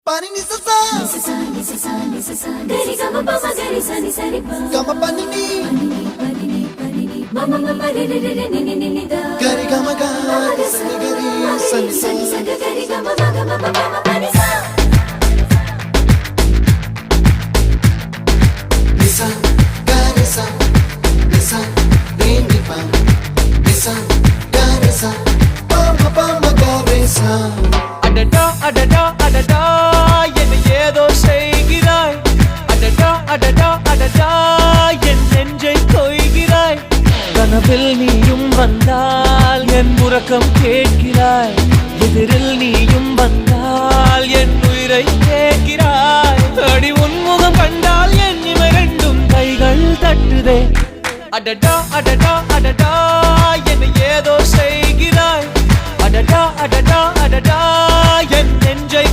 Pani ni sa sa gari ga ma pa ma gari sa ni sa ri pa ga ma pa ni ma ma ma ma re re re ni ni ni da gari ga ma ga sa ni gari sa ni sa gari ga ma ga ma pa ma pa ni sa ni sa gari sa re ni pa ni sa gari sa pa ma gari sa அடடா அடடா அடடா என்ன ஏதோ செய்கிறாய் அடடா அடடா அடடா என் நெஞ்சை கொய்கிறாய் கனவில் நீயும் வந்தால் என் உறக்கம் கேட்கிறாய் எதிரில் நீயும் வந்தால் என் உயிரை கேட்கிறாய் அடி உன்முகம் கண்டால் என் இவை ரெண்டும் கைகள் தட்டுதே அடடா அடடா அடடா என்ன ஏதோ செய்கிறாய் அடடா அடடா அடடா என் நெஞ்சை